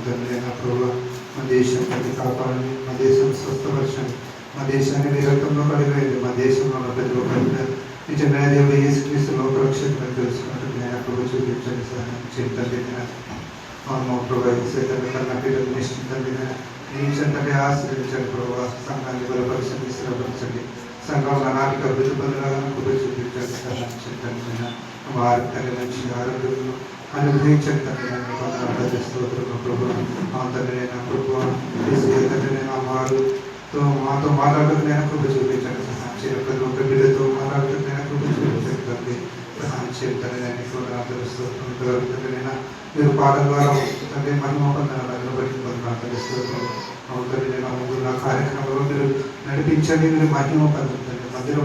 తండ్రి నా ప్రభు మా దేశం ప్రతి కాపాడండి, మా దేశం స్వస్థపరచండి, మా దేశాన్ని మీ రక్తంలో కడిగేయండి, మా దేశంలో ఉన్న ప్రతి ఒక్కరి నిజమైన దేవుడు యేసుక్రీస్తు లోకరక్షకులను తెలుసుకున్నట్టు నేను ప్రభు చూపించండి సహాయం చేయండి. మా ప్రభు తండ్రి కన్నా పీఠం నిశ్చింతండి నిలిచండి, ఆశ్రయించండి ప్రభు, సంఘాన్ని బలపరచండి, స్థిరపరచండి, సంఘంలో నాటిక అభివృద్ధి పొందలాగా కృప చూపించండి సహాయం చేయండి. వారి తల్లి నుంచి ఆరోగ్యం అనుగ్రహించండి తండ్రి, కొందరు స్తోత్రం ప్రభు. మా తండ్రి నా ప్రభు తండ్రి నేను వారితో మాతో మాట్లాడుతూ నేను కృప చూపించండి సహాయం చేయండి. ప్రతి ఒక్క బిడ్డతో మాట్లాడుతూ నేను కృప చూపించండి తండ్రి, సహాయం చేయండి తండ్రి. నేను కొందరు స్తోత్రం తండ్రి, నేను మీరు పాటల ద్వారా తండ్రి మహిమ పొందాలని బట్టి పొందాలి స్తోత్రం. అవుతుంది నేను ముందు నా కార్యక్రమంలో మీరు నడిపించండి, మీరు మహిమ పొందండి, మధ్యలో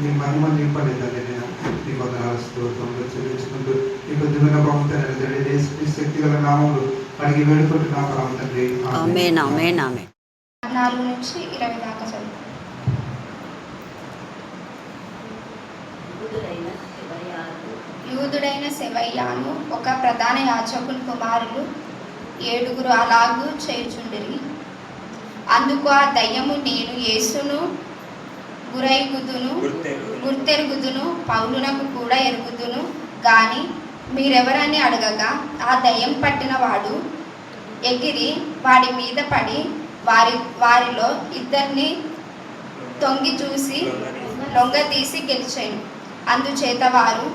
మీ మహిమ నింపండి తండ్రి. నేను మీ వందనాలు స్తోత్రంలో చెల్లించుకుంటూ ఈ బుద్ధిమైన బాగుంటుంది తండ్రి, శక్తి గల నామములు అడిగి వేడుకుంటూ నా పరమ తండ్రి. ఆమేన్ ఆమేన్ ఆమేన్. 4 నుంచి 20 దాకా చదువు. యూదుడైన సెవయ్యాను ఒక ప్రధాన యాజకుని కుమారులు 7 అలాగూ చేయుచుండిరి. అందుకు ఆ దయ్యము, నేను యేసును గుర్తెరుగుదును, పౌలునకు కూడా ఎరుగుదును గాని మీరెవరని అడగగా, ఆ దయ్యం పట్టిన వాడు ఎగిరి వాడి మీద పడి వారిలో 2 తొంగి చూసి లొంగదీసి గెలిచాను. అందుచేత వారు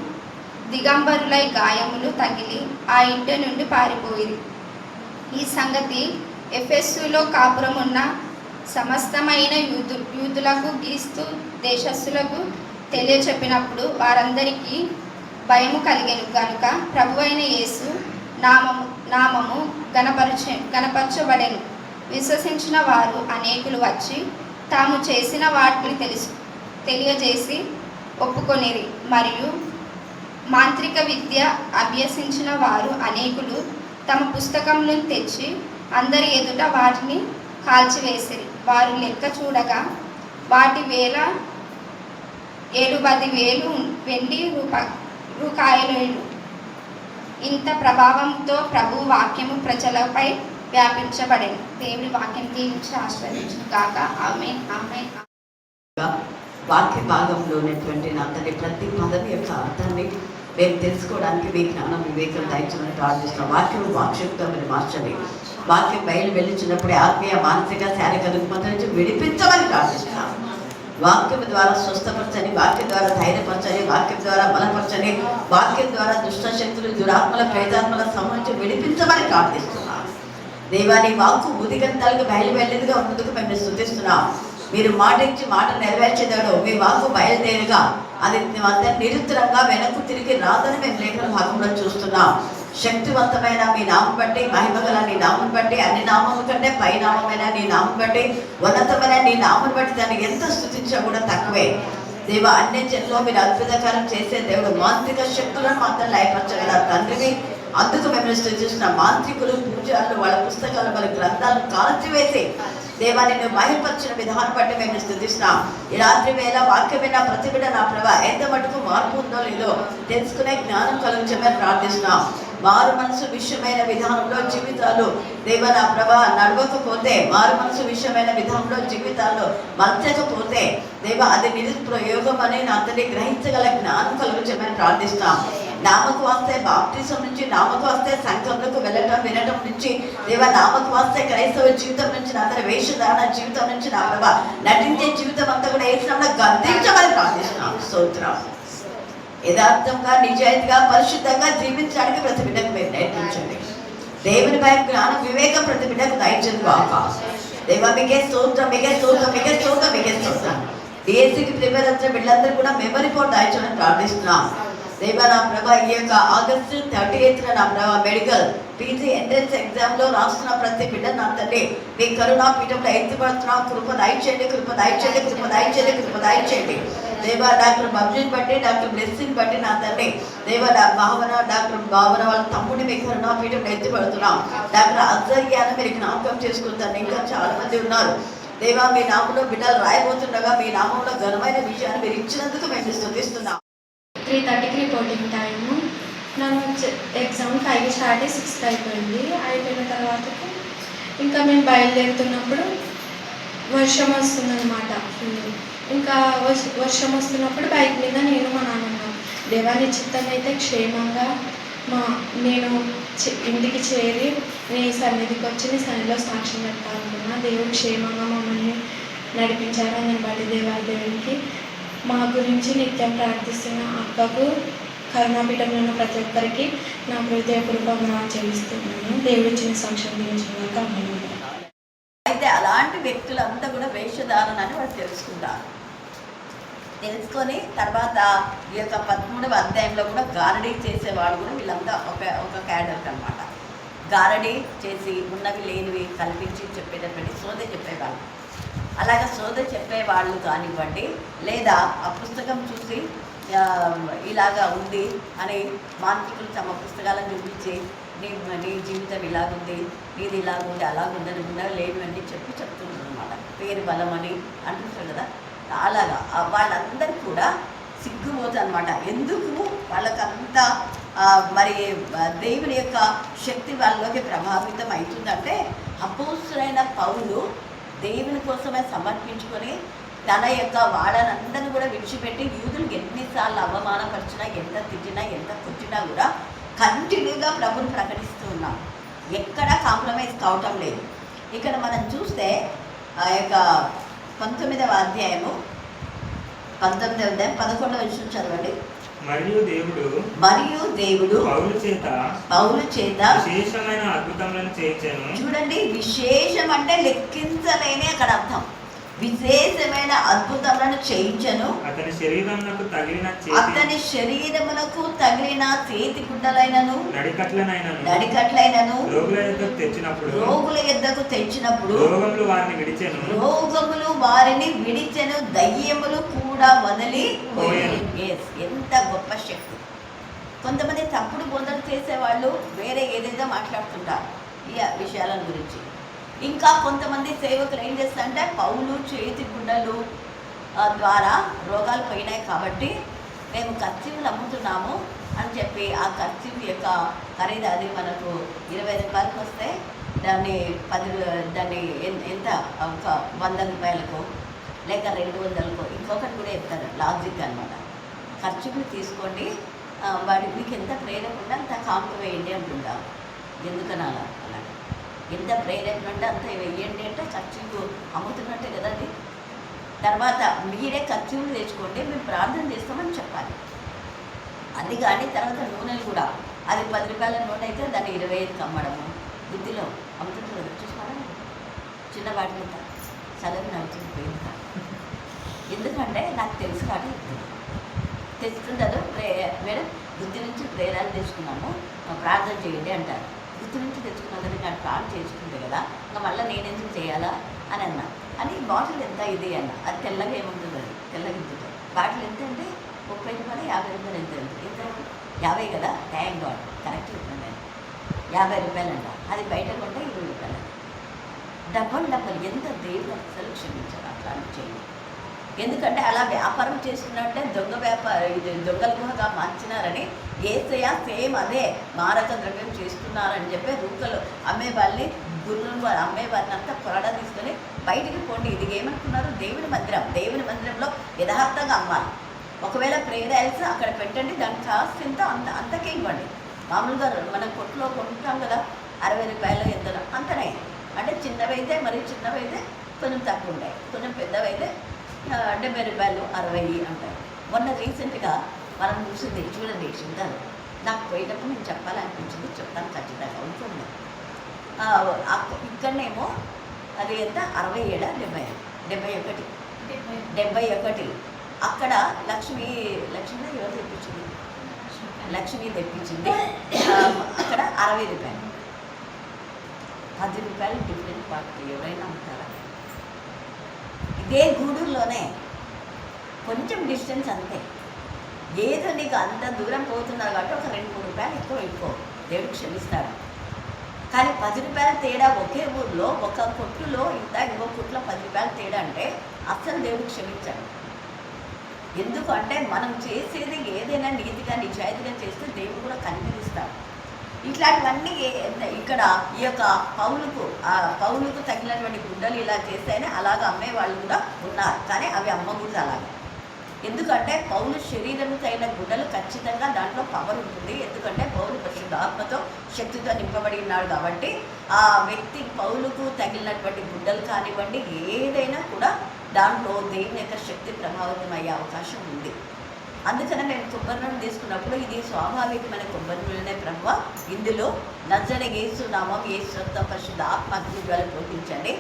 దిగంబరులై గాయములు తగిలి ఆ ఇంటి నుండి పారిపోయిరి. ఈ సంగతి ఎఫెస్సులో కాపురం ఉన్న సమస్తమైన యూదులకు గీస్తు దేశస్థులకు తెలియచెప్పినప్పుడు వారందరికీ భయము కలిగెను గనుక ప్రభువైన యేసు నామము గణపరచబడెను. విశ్వసించిన వారు అనేకులు వచ్చి తాము చేసిన వాటిని తెలియజేసి ఒప్పుకొనిరి. మరియు మాంత్రిక విద్య అభ్యసించిన వారు అనేకులు తమ పుస్తకములను తెచ్చి అందరి ఎదుట వాటిని కాల్చివేసిరి. వారు లెక్క చూడగా వాటి 70,000 వెండి రూపాయలు. ఇంత ప్రభావంతో ప్రభు వాక్యము ప్రజలపై వ్యాపించబడేది. దేవుని వాక్యం దీవించి ఆశీర్వదించును గాక. ఆమేన్ ఆమేన్. వాక్య భాగంలో ఉన్నటువంటి నా తండ్రి ప్రతి పదం యొక్క అర్థాన్ని మేము తెలుసుకోవడానికి మీ జ్ఞానం వివేకం దయచేయమని ప్రార్థిస్తున్నాం. వాక్యం వాక్యంతో మీరు మార్చండి. వాక్యం బయలు వెళ్ళిచినప్పుడే ఆత్మీయ మానసిక శారీరక రుగ్మత నుంచి విడిపించమని ప్రార్థిస్తున్నాం. వాక్యం ద్వారా స్వస్థపరచని, వాక్యం ద్వారా ధైర్యపరచని, వాక్యం ద్వారా బలపరచని, వాక్యం ద్వారా దుష్ట శక్తులు, దురాత్మల, ప్రేతాత్మల సంబంధించి విడిపించమని ప్రార్థిస్తున్నాం. దేవాని వాక్కు ఉదిగంతాలకు బయలు వెళ్ళేదిగా ఉన్నందుకు మేము స్తుతిస్తున్నాం. మీరు మాట ఇచ్చి మాట నెరవేర్చేదాడు మీ వాక్కు బయలుదేరుగా అది నిరుత్తరంగా వెనక్కు తిరిగి రాదని మేము లేఖన భాగంలో చూస్తున్నాం. శక్తివంతమైన మీ నామం బట్టి, మహిమగల నీ నామం బట్టి, అన్ని నామముల కంటే పై నామమైన నీ నామం బట్టి, ఉన్నతమైన నీ నామం బట్టి దాన్ని ఎంత స్తుతించా కూడా తక్కువే. దేవ అన్ని జన్లో మీరు అద్భుతకారం చేసే దేవుడు, మాంత్రిక శక్తులను మాత్రం లయపరచగల తండ్రిని. అందుకు మేము స్తుతిస్తున్న మాంత్రికులు, పూజారులు వాళ్ళ పుస్తకాలు, వాళ్ళ గ్రంథాలను కాల్చివేసి దేవాన్ని నువ్వు మహిమపరిచిన విధానం బట్టి మేము స్తుతిస్తున్నాం. ఈ రాత్రి వేళ వాక్యమైన ప్రతి బిడ్డ నా ప్రభా ఎంత మటుకు మార్పు ఉందో లేదో తెలుసుకునే జ్ఞానం కలిగించమని ప్రార్థిస్తున్నాం. మారు మనసు విషయమైన విధానంలో జీవితాలు దేవ నా ప్రభా నడవకపోతే, మారు మనసు విషయమైన విధానంలో జీవితాల్లో మలచకపోతే దేవ అది నిరుపయోగం అని నా తండ్రి గ్రహించగల జ్ఞానం కలిగించమని ప్రార్థిస్తున్నాం. నామకు వస్తే బాప్టిజం నుంచి, నామకు వస్తే సంఘంలోకి వెళ్ళటం వినటం నుంచి దేవ, నామకు వస్తే క్రైస్తవ జీవితం నుంచి, నా తన వేషధారణ జీవితం నుంచి నా ప్రభా నటించే జీవితం అంతా కూడా వేసినప్పుడు గర్తించమని ప్రార్థిస్తున్నాం. స్తోత్రం. యథార్థంగా నిజాయితీగా పరిశుద్ధంగా జీవించడానికి ప్రతి బిడ్డకు మీరు నేర్పించండి. దేవుని భయం, జ్ఞానం, వివేకం ప్రతి బిడ్డకు దయచేది కాక. దేవ మీకే స్తోత్రం, మీకే స్తోత్రం, మీకే స్తోత్రం, మీకే స్తోత్రం. డిఎస్సికి ప్రిపేర్ అవుతున్న బిడ్డలందరూ కూడా మెమరీ పోర్ట్ దయచేయమని ప్రార్థిస్తున్నాం. దేవ నా ప్రభా ఈ యొక్క ఆగస్టు 30th నా ప్రభా మెడికల్ పీజీ ఎంట్రన్స్ ఎగ్జామ్లో రాస్తున్న ప్రతి బిడ్డ నా తండ్రి మీ కరుణా పీఠంలో ఎత్తిపడుతున్నాం. కృప దయచేయండి, కృప దయచేయండి, కృప దయచేయండి, కృప దయచేయండి. దేవ డాక్టర్ బబ్జీని బట్టి, డాక్టర్ బ్లెస్సింగ్ బట్టి నా తండ్రి దేవ డాక్టర్ భావన వాళ్ళ తమ్ముడిని మీ కరుణా పీఠంలో ఎత్తిపడుతున్నాం. డాక్టర్ అజర్యాన్ని మీరు జ్ఞాపకం చేసుకుంటాను. ఇంకా చాలా మంది ఉన్నారు దేవా, మీ నామంలో బిడ్డలు రాయబోతుండగా మీ నామంలో ఘనమైన విషయాన్ని మీరు ఇచ్చినందుకు మేము స్తుతిస్తున్నాం. 3:30 రిపోర్టింగ్ టైము. నన్ను ఎగ్జామ్ 5కి స్టార్ట్ అయ్యి 6కి అయిపోయింది. అయిపోయిన తర్వాతకి ఇంకా మేము బయలుదేరుతున్నప్పుడు వర్షం వస్తుందన్నమాట ఫుల్. ఇంకా వర్షం వస్తున్నప్పుడు బైక్ మీద నేను మా నాన్న ఉన్నాను. దేవాని చిత్తం అయితే క్షేమంగా నేను ఇంటికి చేరి నీ సన్నిధికి వచ్చి నీ సన్నిధిలో సాక్ష్యం పెట్టాలనుకున్నా. దేవుడు క్షేమంగా మమ్మల్ని నడిపించారని నేను బట్టి దేవునికి మా గురించి నిత్యం ప్రార్థిస్తున్న అక్కకు కరుణాపీఠంలో ఉన్న ప్రతి ఒక్కరికి నా హృదయపూర్వకంగా చెల్లిస్తున్నాను. దేవుడు ఇచ్చిన సాక్ష్యం గురించి అయితే అలాంటి వ్యక్తులంతా కూడా వేషధారణ అని వాళ్ళు తెలుసుకుంటారు. తెలుసుకొని తర్వాత ఈ యొక్క 13వ అధ్యాయంలో కూడా గారడీ చేసేవాళ్ళు కూడా వీళ్ళంతా ఒక క్యాడర్ అనమాట. గారడీ చేసి ఉన్నవి లేనివి కల్పించి చెప్పేటటువంటి సోదె చెప్పేవాళ్ళు. అలాగే సోదె చెప్పేవాళ్ళు కానివ్వండి, లేదా ఆ పుస్తకం చూసి ఇలాగా ఉంది అని మాంత్రికులు తమ పుస్తకాలను చూపించి నీ జీవితం ఇలాగుంది, నీది ఇలాగుంది, అలాగుందని ఉన్నవి లేనివన్నీ చెప్తుంటారు అనమాట. పేరు బలం అని అంటుంటారు కదా. అలాగా వాళ్ళందరూ కూడా సిగ్గుపోతుంది అనమాట. ఎందుకు వాళ్ళకంత మరి దేవుని యొక్క శక్తి వాళ్ళలోకి ప్రభావితం అవుతుందంటే, అపోస్తులైన పౌలు దేవుని కోసమే సమర్పించుకొని తన యొక్క వాళ్ళనందరినీ కూడా విడిచిపెట్టి యూదులకు ఎన్నిసార్లు అవమానపరిచినా, ఎంత తిట్టినా, ఎంత కొట్టినా కూడా కంటిన్యూగా ప్రభుని ప్రకటిస్తూ ఉన్నాం. ఎక్కడా కాంప్రమైజ్ కావటం లేదు. ఇక్కడ మనం చూస్తే ఆ యొక్క 19వ అధ్యాయము 11వ విషయం చదవండి. మరియు దేవుడు పౌలు చేత విశేషమైన అద్భుతములను చేయించెను. చూడండి, విశేషం అంటే లెక్కించలేని అక్కడ అర్థం. విశేషమైన అద్భుతములను చేయించెను. అతని శరీరమునకు తగిలిన చేతి గుడ్డలైనను నడికట్లైనను రోగుల యొద్దకు తెచ్చినప్పుడు రోగములు వారిని విడిచెను, దయ్యములు కూడా వదిలి పోయెను. ఎంత గొప్ప శక్తి! కొంతమంది తప్పుడు బోధలు చేసేవాళ్ళు వేరే ఏదేదో మాట్లాడుతుంటారు ఈ విషయాల గురించి. ఇంకా కొంతమంది సేవకులు ఏం చేస్తారంటే, పౌలు చేతి గుడ్డలు ద్వారా రోగాలు పోయినాయి కాబట్టి మేము కర్చీఫ్లు అమ్ముతున్నాము అని చెప్పి ఆ కర్చీఫ్ యొక్క ఖరీదు అది మనకు 20 రూపాయలకు వస్తే దాన్ని ఎంత ఒక 100 రూపాయలకు లేక 200కు ఇంకొకటి కూడా చెప్తారు. లాజిక్ అనమాట. ఖర్చులు తీసుకోండి, వాడి మీకు ఎంత ప్రేరణ ఉంటే అంత కాంపు వేయండి అంటుంటారు. ఎందుకని అలా ఎంత ప్రేరేపణ అంటే అంత వెయ్యండి అంటే ఖర్చులు అమ్ముతున్నట్టే కదా అది. తర్వాత మీరే ఖర్చులు తెచ్చుకోండి, మేము ప్రార్థన చేస్తామని చెప్పాలి. అది కానీ తర్వాత నూనెలు కూడా అది 10 రూపాయల నూనె అయితే దాన్ని 25కి అమ్మడము. బుద్ధిలో అమ్ముతుంటారు కదా, చూసుకోవడం చిన్న వాటి మీద చదివి నవ్వుతుంది పోయింది. ఎందుకంటే నాకు తెలుసు కానీ తెచ్చుకుంటారు. మేడం బుద్ధి నుంచి ప్రేరాలు తెచ్చుకున్నాము, ప్రార్థన చేయండి అంటారు. బుద్ధి నుంచి తెచ్చుకున్నాను కదా, నాకు ప్రార్థన చేసుకుంటే కదా, ఇంకా మళ్ళీ నేను ఎందుకు చేయాలా అని అన్నా. అని బాటిల్ ఎంత ఇది అన్న, అది తెల్లగా ఏముంటుంది, అది తెల్లగా ఉంటుంది. బాటిల్ ఎంత అంటే 30 రూపాయలు 50 రూపాయలు ఎంత 50 కదా. థ్యాంక్ గాడ్, కరెక్ట్ చెప్తున్నాను నేను. 50 రూపాయలు అంట. అది బయట కొంటే 20 రూపాయలు. డబ్బులు ఎంత దేవుడు అసలు క్షమించారు అట్లాంటి చేయండి. ఎందుకంటే అలా వ్యాపారం చేస్తున్నట్టే దొంగలుగా మార్చినారని ఏసయ్య సేమ్ అదే మారక ద్రవ్యం చేస్తున్నారని చెప్పి రూకలు అమ్మే వాళ్ళని గుర్రులు అమ్మే వారిని అంతా కొరడ తీసుకొని బయటికి పోండి. ఇది ఏమనుకున్నారు? దేవుని మందిరంలో యథార్థంగా అమ్మాలి. ఒకవేళ ప్రేయర్స్ అక్కడ పెట్టండి, దానికి కాస్ట్ ఎంత అంతకే ఇవ్వండి. మామూలుగా మనం కొట్లో కొంటాం కదా, 60 రూపాయలు ఎంత అంతనే. అంటే చిన్నవైతే కొంచెం తక్కువ ఉంటాయి, కొంచెం పెద్దవైతే 70 రూపాయలు 60 అంటారు. మొన్న రీసెంట్గా మనం చూసింది చూడండి, చింతాను నాకు పోయేటప్పుడు నేను చెప్పాలనిపించింది, చెప్తాను ఖచ్చితంగా ఉంటుంది. ఇక్కడనేమో అది ఎంత 67 71 అక్కడ లక్ష్మి ఎవరు తెప్పించింది? లక్ష్మి తెప్పించింది. అక్కడ 60 రూపాయలు, 10 రూపాయలు డిఫరెంట్ పార్టీ. ఎవరైనా ఉంటారా? ఇదే గూడూరులోనే కొంచెం డిస్టెన్స్ అంతే. ఏదో నీకు అంత దూరం పోతున్నారు కాబట్టి ఒక 2-3 రూపాయలు ఎక్కువ దేవుడు క్షమిస్తాడు. కానీ 10 రూపాయల తేడా ఒకే ఊర్లో ఒక కొట్టులో ఇంకో కొట్లో 10 రూపాయల తేడా అంటే అస్సలు దేవుడు క్షమించాడు. ఎందుకంటే మనం చేసేది ఏదైనా నీతిగా నిజాయితీగా చేస్తే దేవుడు కూడా కనికరిస్తాడు. ఇట్లాంటివన్నీ ఇక్కడ ఈ యొక్క పౌలుకు తగినటువంటి గుడ్డలు ఇలా చేస్తేనే అలాగ అమ్మే వాళ్ళు కూడా ఉన్నారు, కానీ అవి అమ్మకూడదు అలాగే. ఎందుకంటే పౌలు శరీరం తగిన గుడ్డలు ఖచ్చితంగా దాంట్లో పవర్ ఉంటుంది. ఎందుకంటే పౌలు పరిశుద్ధాత్మతో శక్తితో నింపబడి ఉన్నాడు కాబట్టి ఆ వ్యక్తి పౌలుకు తగిలినటువంటి గుడ్డలు కానివ్వండి ఏదైనా కూడా దాంట్లో దేవుని యొక్క శక్తి ప్రభావితం అయ్యే అవకాశం ఉంది. అందుకనే నేను కొబ్బరి నూనె తీసుకున్నప్పుడు ఇది స్వాభావికమైన కొబ్బరి నూనెనే ప్రభువా, ఇందులో నజరేయుడైన యేసు నామం యేసు రక్తం పరిశుద్ధ ఆత్మ అగ్నిజ్వాల పోపించండి.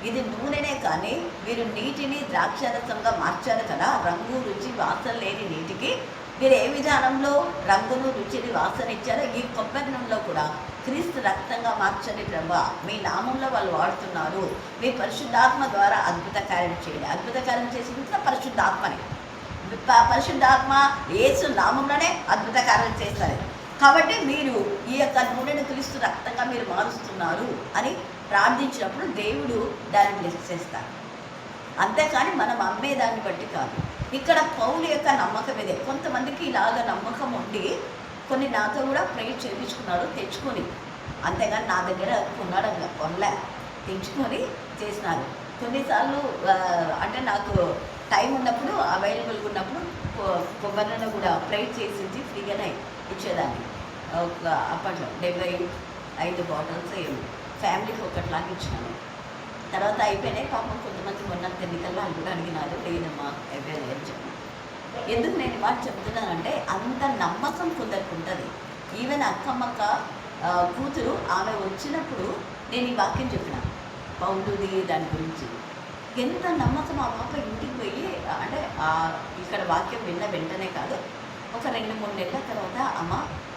ఇది నూనెనే కానీ మీరు నీటిని ద్రాక్షారసంగా మార్చారు కదా, రంగు రుచి వాసన లేని నీటికి మీరు ఏ విధానంలో రంగును రుచిని వాసన ఇచ్చారో ఈ కొబ్బరి నూనెలో కూడా క్రీస్తు రక్తంగా మార్చండి ప్రభువా. మీ నామంలో వాళ్ళు వాడుతున్నారు, మీ పరిశుద్ధాత్మ ద్వారా అద్భుత కార్యం చేయండి. అద్భుత కార్యం చేసిన పరిశుద్ధాత్మని, పరిశుద్ధాత్మ యేసు నామంలోనే అద్భుత కార్యం చేస్తారు. కాబట్టి మీరు ఈ యొక్క నూనెను క్రీస్తు రక్తంగా మీరు మారుస్తున్నారు అని ప్రార్థించినప్పుడు దేవుడు దాన్ని బ్లెస్ చేస్తారు. అంతేకాని మనం అమ్మేదాన్ని బట్టి కాదు. ఇక్కడ పౌలు యొక్క నమ్మకం ఇదే. కొంతమందికి ఇలాగ నమ్మకం ఉండి కొన్ని నాతో కూడా ప్రేయర్ చేయించుకున్నారు తెచ్చుకొని, అంతేగాని నా దగ్గర కొనలే, తెచ్చుకొని చేసినారు. కొన్నిసార్లు అంటే నాకు టైం ఉన్నప్పుడు అవైలబుల్గా ఉన్నప్పుడు కొబ్బరి నూనె కూడా ప్రేయర్ చేసి ఫ్రీగానే ఇచ్చేదాన్ని. ఒక అప్పట్లో 75 బాటిల్స్ ఫ్యామిలీకి ఒకటిలాగా ఇచ్చినాను. తర్వాత అయిపోయినాయి. పాపం కొంతమంది మొన్న ఎన్నికల్లో వాళ్ళు కూడా అడిగినారు, లేదమ్మా అయిపోయినాయి అని చెప్పి. ఎందుకు నేను మాట చెప్తున్నానంటే అంత నమ్మకం కొందరికి ఉంటుంది. ఈవెన్ అక్కమ్మక్క కూతురు ఆమె వచ్చినప్పుడు నేను ఈ వాక్యం చెప్పిన పౌలుది దాని గురించి. ఎంత నమ్మకం ఆ పాప ఇంటికి పోయి, అంటే ఇక్కడ వాక్యం విన్న వెంటనే కాదు, ఒక 2-3 నెలల తర్వాత అమ్మ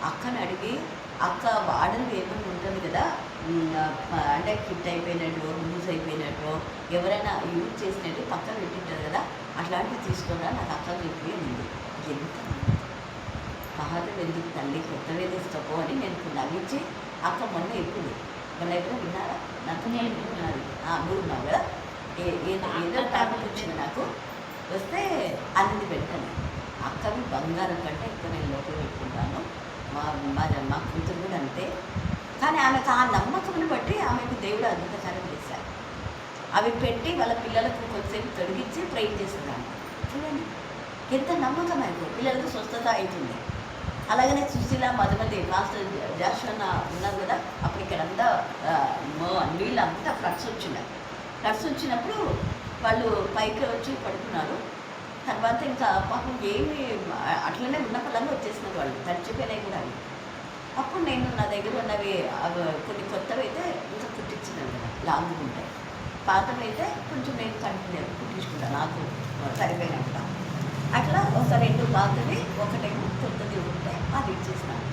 అక్కని అడిగి, అక్క వాడలు ఏమైనా ఉంటుంది కదా, అంటే కిట్ అయిపోయినట్టు లూజ్ అయిపోయినట్టు ఎవరైనా యూజ్ చేసినట్టు పక్కన పెట్టింటారు కదా, అట్లాంటివి తీసుకోరా నాకు అక్క చెప్పి ఉంది. ఎంత పాతవి ఎందుకు తల్లి, కొత్తవే తీసుకోపో అని నేను నవ్వించి అక్క మొన్న ఎప్పుడు విన్నారా నాకు నేను విన్నాను అనుకున్నావు కదా, ఏదో టాపిక్ వచ్చింది నాకు వస్తే అన్ని పెట్టాను. అక్కవి బంగారం కంటే ఎక్కువ నేను లోపల పెట్టుకుంటాను. మా కూతురు కూడా అంతే. కానీ ఆమెకు ఆ నమ్మకంని బట్టి ఆమెకు దేవుడు అద్భుతకారం చేశారు. అవి పెట్టి వాళ్ళ పిల్లలకు కొంచెంసేపు తొలగించి ప్రేర్ చేస్తున్నాను. చూడండి ఎంత నమ్మకం అయిపోయి పిల్లలకు స్వస్థత అవుతుంది. అలాగనే సుశీల మధుమతి మాస్టర్ జాషన్న ఉన్నారు కదా, అప్పుడు ఇక్కడంతా నీళ్ళంతా ఫ్లడ్స్ వచ్చినప్పుడు వాళ్ళు పైకి వచ్చి పడుకున్నారు. తర్వాత ఇంకా పాపం ఏమి అట్లనే ఉన్న పళ్ళని వచ్చేసినారు, వాళ్ళు తడిచిపోయినాయి కూడా అవి. అప్పుడు నేను నా దగ్గర ఉన్నవి కొన్ని కొత్తవి అయితే ఇంకా కుట్టించినాను కదా, లాంగ్ ఉంటాయి. పాతవి అయితే కొంచెం నేను కంటిన్యూ కుట్టించుకుంటాను నాకు సరిపోయినప్పుడు. అట్లా ఒక 2 పాతవి, ఒకటేమో కొత్తది ఉంటే అది ఇచ్చేసినాను.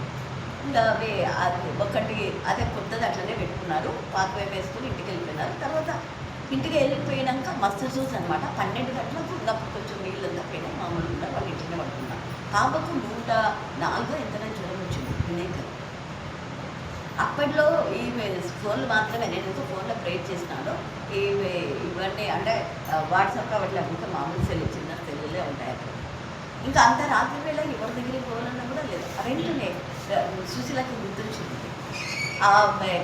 ఇంకా అవి అది ఒకటి అదే కొత్తది అట్లనే పెట్టుకున్నారు, పాతవి వేసుకొని ఇంటికి వెళ్ళిపోయినారు. తర్వాత ఇంటికి వెళ్ళిపోయినాక మస్తు చూసి అనమాట 12 గంటలకు ఇంకా కొంచెం నీళ్ళంతా పోయినాయి, మామూలుగా వాళ్ళు ఇంటినే పడుతున్నారు. పాపకు 104 ఎంతనే జ్వరం వచ్చింది వినేక. అప్పట్లో ఈ ఫోన్లు మాత్రమే, నేను ఇంకా ఫోన్లో ప్రేర్ చేసినాను. ఇవన్నీ అంటే వాట్సాప్లో అట్లా ఇంకా మామూలు చిన్న సెల్లులే ఉంటాయి అక్కడ. ఇంకా అంత రాత్రి వేళ ఎవరి దగ్గరికి పోవాలన్నా కూడా లేదు. వెంటనే సుశీలకి గుర్తొచ్చింది,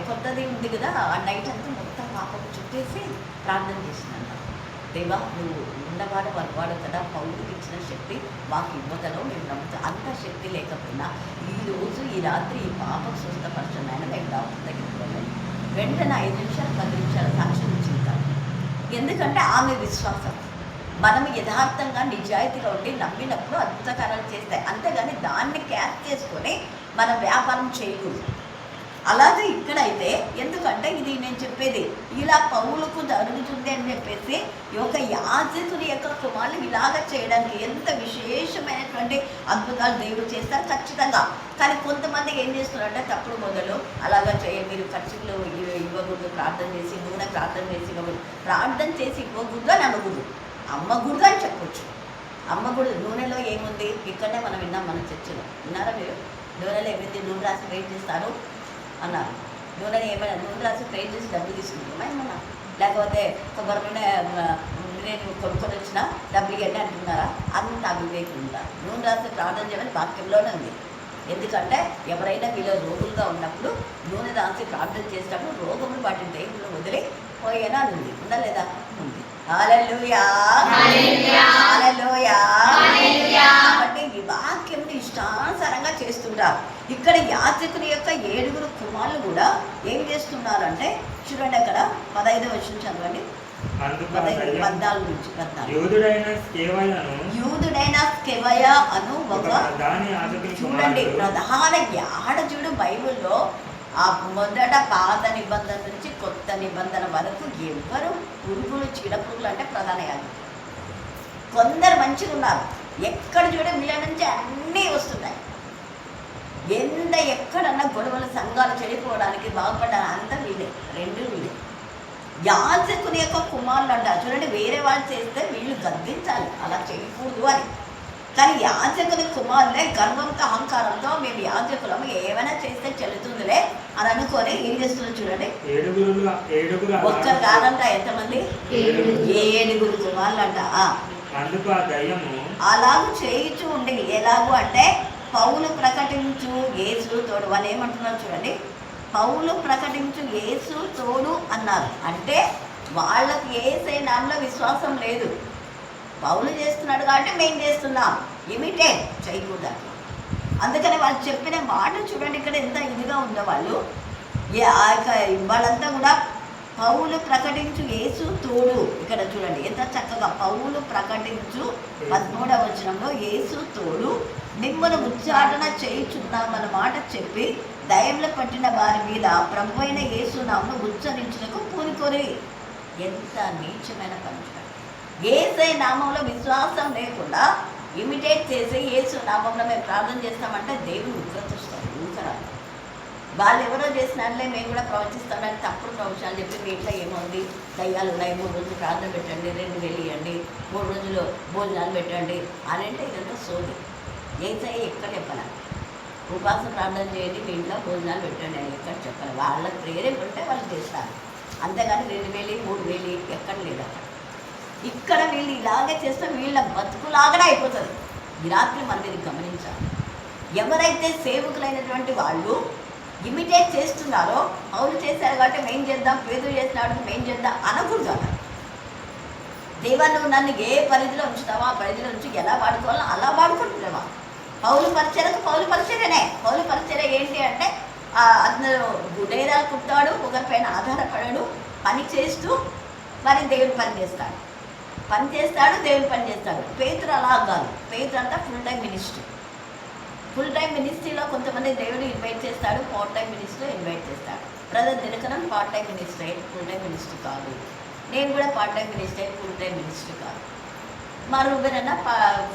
కొత్తది ఉంది కదా, ఆ నైట్ అంతా మొత్తం పాపకు చుట్టేసి ప్రార్థన చేసినాను. దేవా నువ్వు ఉన్నవాడు వాడు కదా, పౌరుడికి ఇచ్చిన శక్తి మాకు ఇవ్వతలో మేము నమ్ముతాం. అంత శక్తి లేకపోయినా ఈరోజు ఈ రాత్రి ఈ పాపకు స్వస్థపరచండి ఆయన మేము డాక్టర్ దగ్గరికి వెళ్ళాలి. వెంటనే 5 నిమిషాలు 10 నిమిషాల సాక్ష్యం ఇచ్చింటాను. ఎందుకంటే ఆమె విశ్వాసం. మనం యథార్థంగా నిజాయితీగా ఉండి నమ్మినప్పుడు అద్భుతకారాలు చేస్తాయి. అంతేగాని దాన్ని క్యాచ్ చేసుకొని మనం వ్యాపారం చేయకూడదు. అలాగే ఇక్కడైతే ఎందుకంటే ఇది నేను చెప్పేది ఇలా పౌలుకు జరుగుతుంది అని చెప్పేసి ఒక యాజకుని యొక్క కుమారులు ఇలాగ చేయడానికి ఎంత విశేషమైనటువంటి అద్భుతాలు దేవుడు చేస్తారు ఖచ్చితంగా. కానీ కొంతమంది ఏం చేస్తున్నారంటే తప్పుడు మొదలు అలాగా మీరు ఖర్చులు ఇవ్వకూడదు, ప్రార్థన చేసి నూనె ప్రార్థన చేసి ఇవ్వకూడదు, ప్రార్థన చేసి ఇవ్వకూడదు అని అనకూడదు, అమ్మకూడదు అని చెప్పొచ్చు. అమ్మకూడదు. నూనెలో ఏముంది, ఇక్కడనే మనం విన్నాం మన చర్చలో, విన్నారా మీరు? నూనెలో ఏమైంది, నూనె రాసి వెయిట్ చేస్తారు అన్నారు. నూనె ఏమైనా నూనె రాసి ప్రేర్ చేసి డబ్బులు తీసుకుంటామా ఏమన్నా, లేకపోతే కొబ్బరి నూనె నేను కొనుక్కొని వచ్చిన డబ్బులు ఇవ్వండి అంటున్నారా? అంత అవివేకం ఉంటారు. నూనె రాసి ప్రార్థన చేయమని వాక్యంలోనే ఉంది. ఎందుకంటే ఎవరైనా వీళ్ళు రోగులుగా ఉన్నప్పుడు నూనె రాసి ప్రార్థన చేసినప్పుడు రోగములు వాటి దేవుళ్ళు వదిలి పోయేనా అని ఉంది. ఉందా లేదా? ఉంది. హల్లెలూయా, హల్లెలూయా. కాబట్టి ఈ వాక్యం ఇష్టానుసారంగా చేస్తుంటారు. ఇక్కడ యాజకుని యొక్క 7 కుమారులు కూడా ఏం చేస్తున్నారంటే చూడండి, అక్కడ 15వ వచనం చదవండి. 14 నుంచి 14. యూదుడైన స్కెవయ అను ఒక చూడండి ప్రధాన యాజకుడు బైబిల్లో ఆ మొదట పాత నిబంధన నుంచి కొత్త నిబంధన వరకు ఎవరు పురుగులు చీడపురుగులు అంటే ప్రధాన యాజకుడు. కొందరు మంచిగా ఉన్నారు, ఎక్కడ చూడ వీళ్ళ నుంచి అన్నీ వస్తున్నాయి. ఎక్కడన్నా గొడవలు సంఘాలు చెడిపోవడానికి బాగుపడ్డారు అంతా వీళ్ళే, 2 వీళ్ళే. యాజకుని యొక్క కుమారులు అంటారు చూడండి, వేరే వాళ్ళు చేస్తే వీళ్ళు గద్దించాలి, అలా చేయకూడదు అని. కానీ యాజకుని కుమారులే గర్వంతో అహంకారంతో మేము యాజకులము ఏమైనా చేస్తే చెల్లుతుందిలే అని అనుకొని ఏం చేస్తున్నారు చూడండి. 7 ఒక్క కాదంట, ఎంతమంది? 7 కుమారులు అంట. అలాగూ చేయించు ఉండి, ఎలాగూ అంటే పౌలు ప్రకటించు యేసు తోడు. వాళ్ళు ఏమంటున్నారు చూడండి, పౌలు ప్రకటించు యేసు తోడు అన్నారు. అంటే వాళ్ళకి యేసే నామములో విశ్వాసం లేదు. పౌలు చేస్తున్నాడు కాబట్టి మేము చేస్తున్నాం, ఇమిటేట్ చేయకూడదు. అందుకని వాళ్ళు చెప్పిన మాట చూడండి ఇక్కడ ఎంత ఇదిగా ఉందో. వాళ్ళు వాళ్ళంతా కూడా పౌలు ప్రకటించు యేసు తోడు. ఇక్కడ చూడండి ఎంత చక్కగా పౌలు ప్రకటించు 13వ వచనంలో యేసు తోడు మిమ్మల్ని ఉచ్చారణ చేయుచున్నామన్న మాట చెప్పి దయ్యంలో పట్టిన వారి మీద ప్రభు అయిన యేసు నామమును ఉచ్చరించుటకు పూనుకొని. ఎంత నీచమైన పని! యేసే నామంలో విశ్వాసం లేకుండా ఇమిటేట్ చేసి యేసు నామంలో మేము ప్రార్థన చేస్తామంటే దేవుడు ఉగ్రత వస్తారు. ఊసరాలు వాళ్ళు ఎవరో చేసినట్లే మేము కూడా ప్రవచిస్తామని తప్పుడు ప్రవచనాలు చెప్పి మీ ఇంట్లో ఏముంది, దయ్యాలు ఉన్నాయి, 3 రోజులు ప్రార్థన పెట్టండి, 2 ఇవ్వండి, 3 రోజులు భోజనాలు పెట్టండి అని అంటే ఇదంతా సోది. యేసయ్య ఎక్కడ చెప్పాలి? ఉపవాసం ప్రార్థన చేయండి, మీ ఇంట్లో భోజనాలు పెట్టండి అని ఎక్కడ చెప్పాలి? వాళ్ళకి ప్రేరేపు ఉంటే వాళ్ళు చేస్తారు, అంతేగాని 2,000 3,000 ఎక్కడ లేదు అక్కడ. ఇక్కడ వీళ్ళు ఇలాగే చేస్తే వీళ్ళ బతుకులాగానే అయిపోతుంది. ఈ రాత్రి మనం ఇది గమనించాలి. ఎవరైతే సేవకులైనటువంటి వాళ్ళు ఇమిటేట్ చేస్తున్నారో, పౌలు చేశారు కాబట్టి మేము చేద్దాం, పేతురు చేసినాడు మేము చేద్దాం అనకూడదు అలా. దేవా నువ్వు నన్ను ఏ పరిధిలో ఉంచుతావో ఆ పరిధిలో ఉంచి ఎలా వాడుకోవాలో అలా వాడుకుంటున్నావా? పౌలు పరిచర్యకు పౌలు పరిచర్యనే. పౌలు పరిచర్య ఏంటి అంటే అతను డేరాలు కుట్టాడు, ఒకరిపైన ఆధారపడాడు, పని చేస్తూ మరి దేవుని పని చేస్తాడు, దేవుని పని చేస్తాడు. పేతురు అలా కాదు. పేతురు అంతా full time ministry. Full time మినిస్ట్రీలో కొంతమంది దేవుడు ఇన్వైట్ చేస్తాడు, పార్ట్ టైం మినిస్ట్రీలో ఇన్వైట్ చేస్తాడు. Brother Dinakaran part time ministry, full time ministry కాదు. నేను కూడా part time ministry, full time ministry కాదు. మా రూబెనన్నా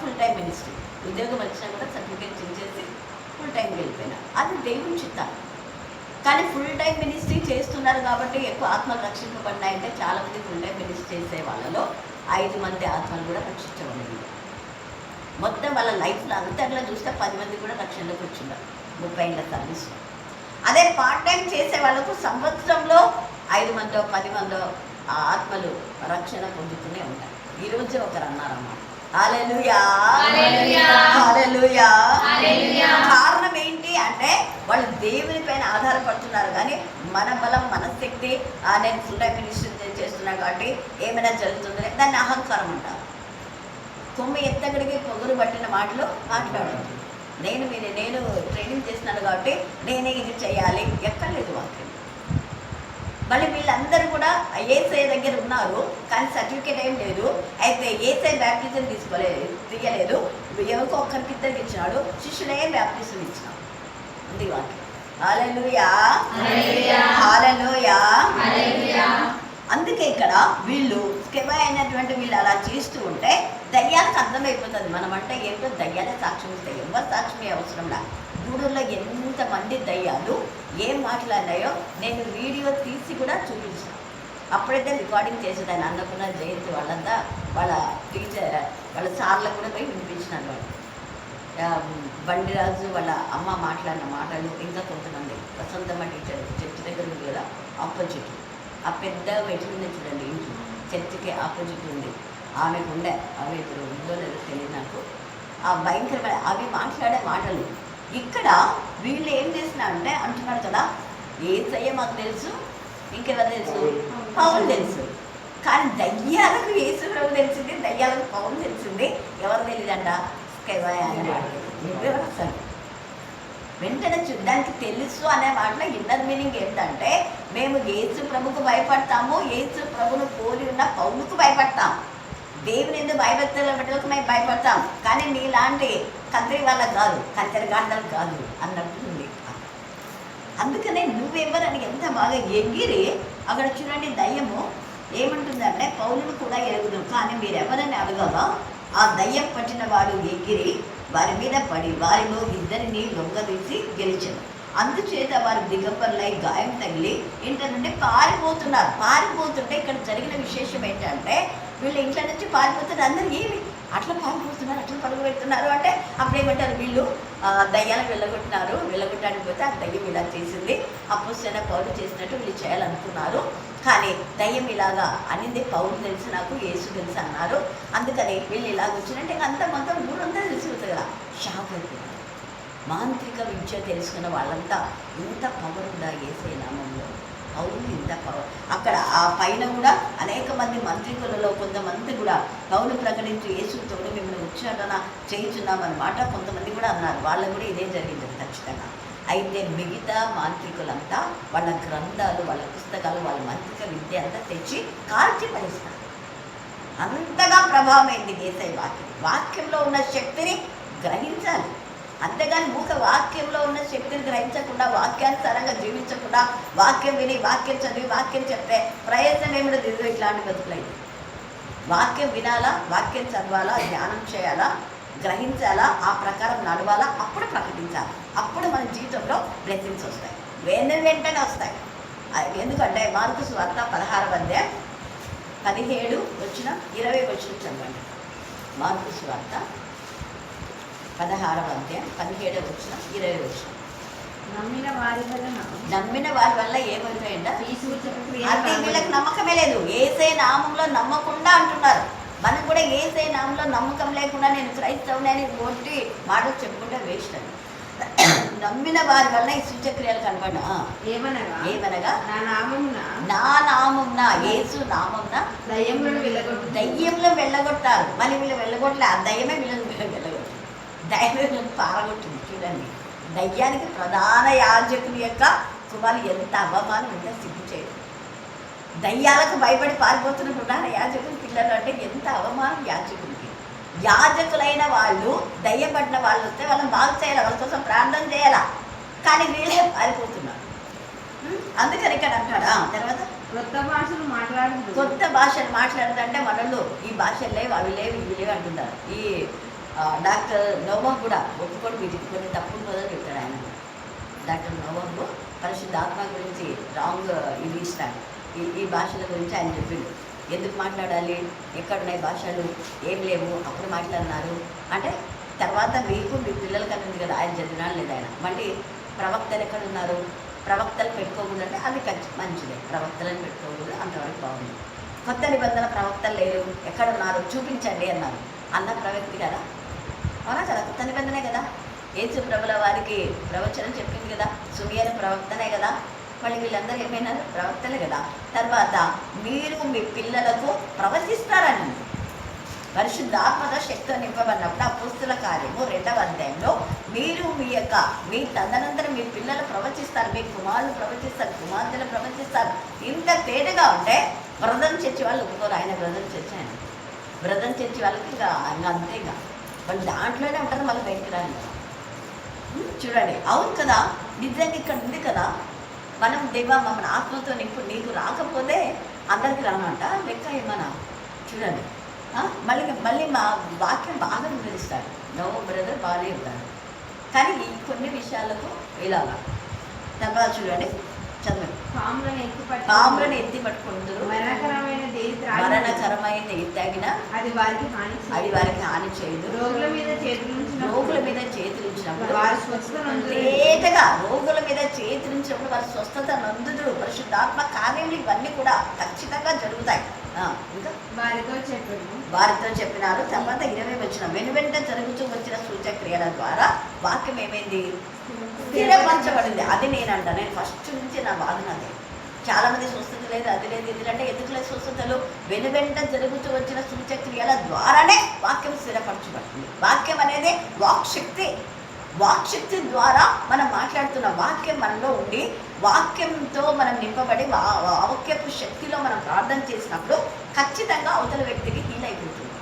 ఫుల్ టైం మినిస్ట్రీ. ఉద్యోగం వచ్చినా కూడా సర్టిఫికేట్ చేసి ఫుల్ టైం వెళ్ళిపోయినా, అది దేవుని చిత్తం. కానీ ఫుల్ టైం మినిస్ట్రీ చేస్తున్నారు కాబట్టి ఎక్కువ ఆత్మలు రక్షింపబడినాయంటే చాలామంది ఫుల్ టైం మినిస్ట్రీ చేసే వాళ్ళలో 5 మంది ఆత్మలు కూడా రక్షించబడింది. మొత్తం వాళ్ళ లైఫ్లో అంతట్లో చూస్తే 10 మంది కూడా రక్షణలోకి వచ్చిన్నారు 30 ఏళ్ళ సర్వీస్లో. అదే పార్ట్ టైం చేసే వాళ్ళకు సంవత్సరంలో 5 మందో 10 మందో ఆత్మలు రక్షణ పొందుతూనే ఉంటారు. ఈరోజు ఒకరు అన్నారన్నమాట, హల్లెలూయా హల్లెలూయా. కారణం ఏంటి అంటే వాళ్ళు దేవుని పైన ఆధారపడుతున్నారు. కానీ మన బలం మన శక్తి, నేను ఫుల్ టైం మినిస్ట్రీ చేస్తున్నాను కాబట్టి ఏమైనా జరుగుతుందని దాన్ని అహంకారం అంటారు. కొమ్మి ఎత్తగడికి పొగరు పట్టిన మాటలు మాట్లాడదు. నేను ట్రైనింగ్ చేస్తున్నాను కాబట్టి నేనే ఇది చేయాలి ఎక్కర్లేదు వాక్యం. మళ్ళీ వీళ్ళందరూ కూడా ఏసఐ దగ్గర ఉన్నారు కానీ సర్టిఫికేట్ ఏం లేదు. అయితే ఏసఐ బ్యాప్టిజం తీయలేదు, ఎవరికో ఒక్కరికి ఇద్దరికి ఇచ్చినాడు, శిష్యులే బ్యాప్టిజం ఇచ్చినాడు. ఉంది వాక్యం. హల్లెలూయా హల్లెలూయా. అందుకే ఇక్కడ వీళ్ళు స్కెవ అయినటువంటి వీళ్ళు అలా చేస్తూ ఉంటే దయ్యాలకు అర్థమైపోతుంది మనమంటే ఏంటో. దయ్యాలే సాక్ష్యం ఇస్తాయి, ఎవరు సాక్ష్యమే అవసరంలా. గూడూరులో ఎంతమంది దయ్యాలు ఏం మాట్లాడినాయో నేను వీడియో తీసి కూడా చూపించాను. అప్పుడైతే రికార్డింగ్ చేసేదాన్ని. అన్నపూర్ణ జయంతి వాళ్ళంతా వాళ్ళ టీచర్ వాళ్ళ సార్లకు కూడా పోయి వినిపించినాను. బండిరాజు వాళ్ళ అమ్మ మాట్లాడిన మాటలు, ఇంకా కొంతమంది వసంతమ్మ టీచర్ చర్చి దగ్గర ఉంది కదా ఆపోజిట్, ఆ పెద్ద వెయిట్ ఉంది చూడండి, ఇంటి చర్చికి ఆపోజిట్ ఉంది. ఆమెకు ఉండే, అవి ఇప్పుడు ఉందో లేదో తెలియదు నాకు. ఆ భయంకరమైన అవి మాట్లాడే మాటలు. ఇక్కడ వీళ్ళు ఏం చేస్తున్నారంటే అంటున్నారు కదా, యేసయ్య మాకు తెలుసు, ఇంకెవరు తెలుసు? పౌలు తెలుసు. కానీ దయ్యాలకు యేసు ప్రభు తెలిసింది, దయ్యాలకు పౌలు తెలిసింది. ఎవరు తెలియదంట? స్కెవాయ అనే మాట. ఎవరు అసలు వెంటనే దానికి తెలుసు అనే మాటలో ఇన్నర్ మీనింగ్ ఏంటంటే, మేము యేసు ప్రభుకు భయపడతాము, యేసు ప్రభును పోలి ఉన్న పౌలుకు భయపడతాం. దేవుని ఎందుకు భయభక్తులు పెట్టడానికి మేము భయపడతాం, కానీ నీలాంటి కంత్రి వాళ్ళకు కాదు, కంచెరగాండలకు కాదు అన్నట్టుంది. అందుకనే నువ్వెవరని ఎంత బాగా ఎగిరి అక్కడ చూడండి, దయ్యము ఏమంటుందంటే పౌలును కూడా ఎరుగుదు, కానీ మీరెవరని అడగగా ఆ దయ్యం పట్టిన వాడు ఎగిరి వారి మీద పడి వారిలో ఇద్దరిని లొంగదీసి గెలిచారు. అందుచేత వారు దిగంబరులై గాయం తగిలి ఇంటి నుండి పారిపోతున్నారు. పారిపోతుంటే ఇక్కడ జరిగిన విశేషం ఏంటంటే, వీళ్ళు ఇంట్లో నుంచి పారిపోతున్నారు. అందరూ ఏమి అట్లా పారిపోతున్నారు, అట్లా పరుగు పెడుతున్నారు అంటే అప్పుడు ఏమంటారు, వీళ్ళు దయ్యాలను వెళ్ళగొట్టడానికి పోతే ఆ దయ్యం ఇలా చేసింది, అపోస్తలుడైన పౌలు చేసినట్టు వీళ్ళు చేయాలనుకున్నారు. కానీ దయ్యం ఇలాగా అనింది, పౌలు తెలుసు నాకు, యేసు తెలుసు అన్నారు. అందుకని వీళ్ళు ఇలాగ వచ్చినట్టే అంత మొత్తం ఊరంతా తెలిసిపోతుంది కదా, షాక్ అయిపోయింది. మాంత్రిక విద్య తెలుసుకున్న వాళ్ళంతా ఇంత పవర్ ఉందా యేసయ్య నామంలో, పౌలు ఇంత పవర్. అక్కడ ఆ పైన కూడా అనేక మంది మంత్రికులలో కొంతమంది కూడా పౌలు ప్రకటించి యేసు తోడు మిమ్మల్ని ఉచ్చారణ చేయించున్నామన్నమాట కొంతమంది కూడా అన్నారు. వాళ్ళకు కూడా ఇదే జరిగింది ఖచ్చితంగా. అయితే మిగతా మాంత్రికులంతా వాళ్ళ గ్రంథాలు, వాళ్ళ పుస్తకాలు, వాళ్ళ మాంత్రిక విద్య అంతా తెచ్చి కాల్చి పడేస్తారు. అంతగా ప్రభావమైంది యేసయ్య వాక్యం. వాక్యంలో ఉన్న శక్తిని గ్రహించాలి, అంతేగాని మూక వాక్యంలో ఉన్న శక్తిని గ్రహించకుండా, వాక్యానుసారంగా జీవించకుండా, వాక్యం విని వాక్యం చదివి వాక్యం చెప్తే ప్రయత్నం ఏమిటో దిగు ఇట్లాంటి బతుకులైంది. వాక్యం వినాలా, వాక్యం చదవాలా, ధ్యానం చేయాలా, గ్రహించాలా, ఆ ప్రకారం నడవాలా, అప్పుడు ప్రకటించాలి. అప్పుడు మన జీవితంలో బ్లెస్సింగ్స్ వస్తాయి, వెంటనే వస్తాయి. ఎందుకంటే మార్కు సువార్త 16వ అధ్యాయం 17-20 చదవండి. మార్కు సువార్త 16వ అధ్యాయం 17-20. నమ్మిన వారి వల్ల ఏమైపోయిందా? అంటే వీళ్ళకి నమ్మకమే లేదు, యేసయ్య నామంలో నమ్మకుండా అంటున్నారు. మనం కూడా యేసయ్య నామంలో నమ్మకం లేకుండా నేను క్రైస్తవుని కొట్టి మాటలు చెప్పుకుంటే వేస్ట్ అని. నమ్మిన వారి వల్ల ఈ సూచక్రియలు కనపడ ఏమనగా నా నామమున, యేసు నామమున దయ్యంలో వెళ్ళగొట్టారు. మళ్ళీ వీళ్ళు వెళ్ళగొట్టలే, ఆ దయ్యమే వీళ్ళని వెళ్ళగొట్టారు, దయ్యమే వీళ్ళని పారగొట్టింది. చూడండి, దయ్యానికి ప్రధాన యాజకుని యొక్క కుమారులు ఎంత అవమానం, ఎంత సిగ్గు చేయడం. దయ్యాలకు భయపడి పారిపోతున్న ప్రధాన యాజకుని పిల్లలు అంటే ఎంత అవమానం యాజకునికి. యాజకులైన వాళ్ళు దయ్యపడిన వాళ్ళు వస్తే వాళ్ళని బాగు చేయాలి, వాళ్ళ కోసం ప్రార్థన చేయాలా, కానీ వీళ్ళే పారిపోతున్నారు. అందుకని ఇక్కడ అంటాడా తర్వాత కొత్త భాషలు మాట్లాడుతుంటే మనలో ఈ భాషలు లేవు, అవి లేవు, ఇవి లేవు అంటున్నారు. ఈ డాక్టర్ నోవహ్ కూడా ఒప్పుకోడు, వీటికి కొన్ని తప్పులు మొదలు చెప్తాడు ఆయన. డాక్టర్ నోవహ్ పరిశుద్ధాత్మ గురించి రాంగ్ ఇది ఇస్తాడు. ఈ భాషల గురించి ఆయన చెప్పిండు. ఎందుకు మాట్లాడాలి, ఎక్కడున్నాయి భాషలు, ఏం లేవు, అప్పుడు మాట్లాడినారు అంటే తర్వాత మీకు మీ పిల్లలకి అన్నది కదా ఆయన చదివినాడు లేదు ఆయన. మళ్ళీ ప్రవక్తలు ఎక్కడున్నారు, ప్రవక్తలు పెట్టుకోకూడదు అంటే అది మంచిదే, ప్రవక్తలను పెట్టుకోకూడదు, అంతవరకు బాగుంది. కొత్త నిబంధన ప్రవక్తలు లేరు, ఎక్కడున్నారు చూపించండి అన్నారు. అన్న ప్రవక్తి కదా, అవునా కదా, కొత్త నిబంధనే కదా. యేసు ప్రభుల వారికి ప్రవచనం చెప్పింది కదా, సుమియన ప్రవక్తనే కదా. మళ్ళీ వీళ్ళందరూ ఏమైనారు, ప్రవక్తలే కదా. తర్వాత మీరు మీ పిల్లలకు ప్రవచిస్తారని పరిశుద్ధాత్మక శక్తి నింపబడినప్పుడు అపోస్తుల కార్యము 2వ అధ్యాయంలో మీరు మీ తదనంతరం మీ పిల్లలు ప్రవచిస్తారు, మీ కుమారులు ప్రవచిస్తారు, కుమార్తెలు ప్రవచిస్తారు. ఇంత తేటగా ఉంటే బ్రదర్ చర్చి వాళ్ళు ఒప్పుకోరు. ఆయన బ్రదర్ చర్చి, ఆయన బ్రదర్ చర్చి వాళ్ళకి ఇంకా అంతే, ఇంకా వాళ్ళు దాంట్లోనే ఉంటారు, మళ్ళీ బయటకు రాని. చూడండి, అవును కదా, నిజంగా ఇక్కడ ఉంది కదా, మనం దేవా మమ్మల్ని ఆత్మతో నింపు, నీకు రాకపోతే అందరికి రానంట లెక్క ఏమన్నా. చూడండి, మళ్ళీ మా వాక్యం బాగా వివరిస్తాడు. నో బ్రదర్ బాగానే ఉంటాడు, కానీ ఈ కొన్ని విషయాలకు ఇలాగా. తర్వాత చూడండి, చదవండి. పాములను ఎత్తి పట్టుకుంటారు, మరణకరమైన ఏది తాగినా అది వారికి హాని చేయదు. రోగుల మీద చేతులు ఉంచినప్పుడు లేటగా రోగుల మీద చేతులు ఉంచినప్పుడు వారి స్వస్థత నందుదురు. పరిశుద్ధాత్మ కార్యములు ఇవన్నీ కూడా ఖచ్చితంగా జరుగుతాయి. ఇంకా వారితో చెప్పినారు. తర్వాత 20 వచ్చిన వెనువెంట జరుగుతూ వచ్చిన సూచక్రియల ద్వారా వాక్యం ఏమైంది? స్థిరపరచబడింది. అది నేను ఫస్ట్ నుంచి నా వాదన అదే. చాలా మంది స్వస్థత లేదు, అది లేదు, ఇది అంటే ఎందుకు లేదు స్వస్థతలు? వెనువెంట జరుగుతూ వచ్చిన సూచక్రియల ద్వారానే వాక్యం స్థిరపరచబడుతుంది. వాక్యం అనేది వాక్శక్తి. వాక్శక్తి ద్వారా మనం మాట్లాడుతున్న వాక్యం మనలో ఉండి వాక్యంతో మనం నింపబడి వాక్యపు శక్తిలో మనం ప్రార్థన చేసినప్పుడు ఖచ్చితంగా అవతల వ్యక్తికి హీల్ అయిపోతుంది.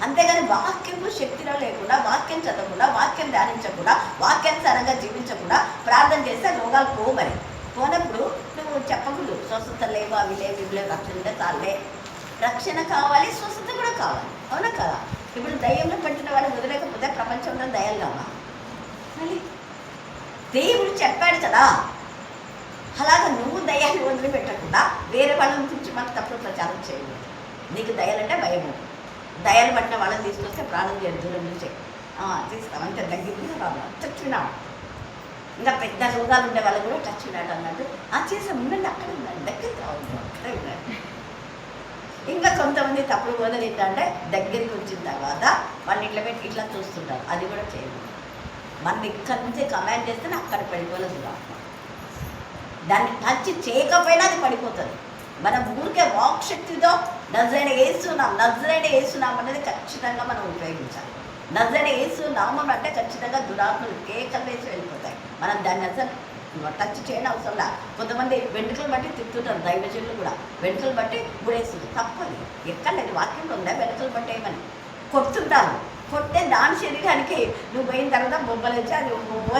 అంతేగాని వాక్యపు శక్తిలో లేకుండా, వాక్యం చదవకుండా, వాక్యం ధ్యానించకుండా, వాక్యానుసారంగా జీవించకుండా ప్రార్థన చేస్తే రోగాలు పోమని పోనప్పుడు నువ్వు చెప్పకూడదు స్వస్థత లేవు, అవి లేవు, ఇవి లేవు, రక్షణ ఉంటే చాలే. రక్షణ కావాలి, స్వస్థత కూడా కావాలి. అవునా కదా? ఇప్పుడు దయ్యంలో పెట్టిన వాడు వదిలేకపోతే ప్రపంచంలో దయ్యాలు కావాలి. మళ్ళీ దేవుడు చెప్పాడు కదా, అలాగా నువ్వు దయ్యాన్ని వదిలిపెట్టకుండా వేరే వాళ్ళని గురించి మాకు తప్పుడు ప్రచారం చేయకూడదు. నీకు దయ్యాలంటే భయము. దయ్యాలు పట్టిన వాళ్ళని తీసుకొస్తే ప్రాణం చేయదు, దూరం నుంచి తీస్తాం అంతే. దగ్గరికి రావాలి, చచ్చినాడు. ఇంకా పెద్ద రోగాలు ఉండే వాళ్ళు కూడా చచ్చినాడు అన్నట్టు చేసాం. ఉండండి, అక్కడ ఉండండి, దగ్గరికి రావద్దు, అక్కడే ఉండండి. ఇంకా కొంతమంది తప్పుడు బోధన ఏంటంటే దగ్గరికి వచ్చిన తర్వాత వాళ్ళు ఇట్లా పెట్టి ఇట్లా చూస్తుంటారు. అది కూడా చేయదు. మనం ఇక్కడి నుంచి కమాండ్ చేస్తేనే అక్కడ పడిపోలేదు. దాన్ని టచ్ చేయకపోయినా అది పడిపోతుంది. మనం ఊరికే వాక్శక్తితో నజరైన యేసునామం అనేది ఖచ్చితంగా మనం ఉపయోగించాలి. నజరైన యేసునామం అంటే ఖచ్చితంగా దురాత్మలు కేకలు వేసి వెళ్ళిపోతాయి. మనం దాన్ని అసలు టచ్ చేయడం అవసరంలా. కొంతమంది వెంట్రుకలు బట్టి తిప్పుతుంటారు, దైవజనులు కూడా వెంట్రుకలు బట్టి గుడేస్తుంది. తప్పది. ఎక్కడ లేదు, వాక్యంలో ఉందా వెంట్రుకలు బట్టి ఏమని కొడుతుంటారు. కొట్టే దాని శరీరానికి నువ్వు పోయిన తర్వాత బొబ్బలు వచ్చి అది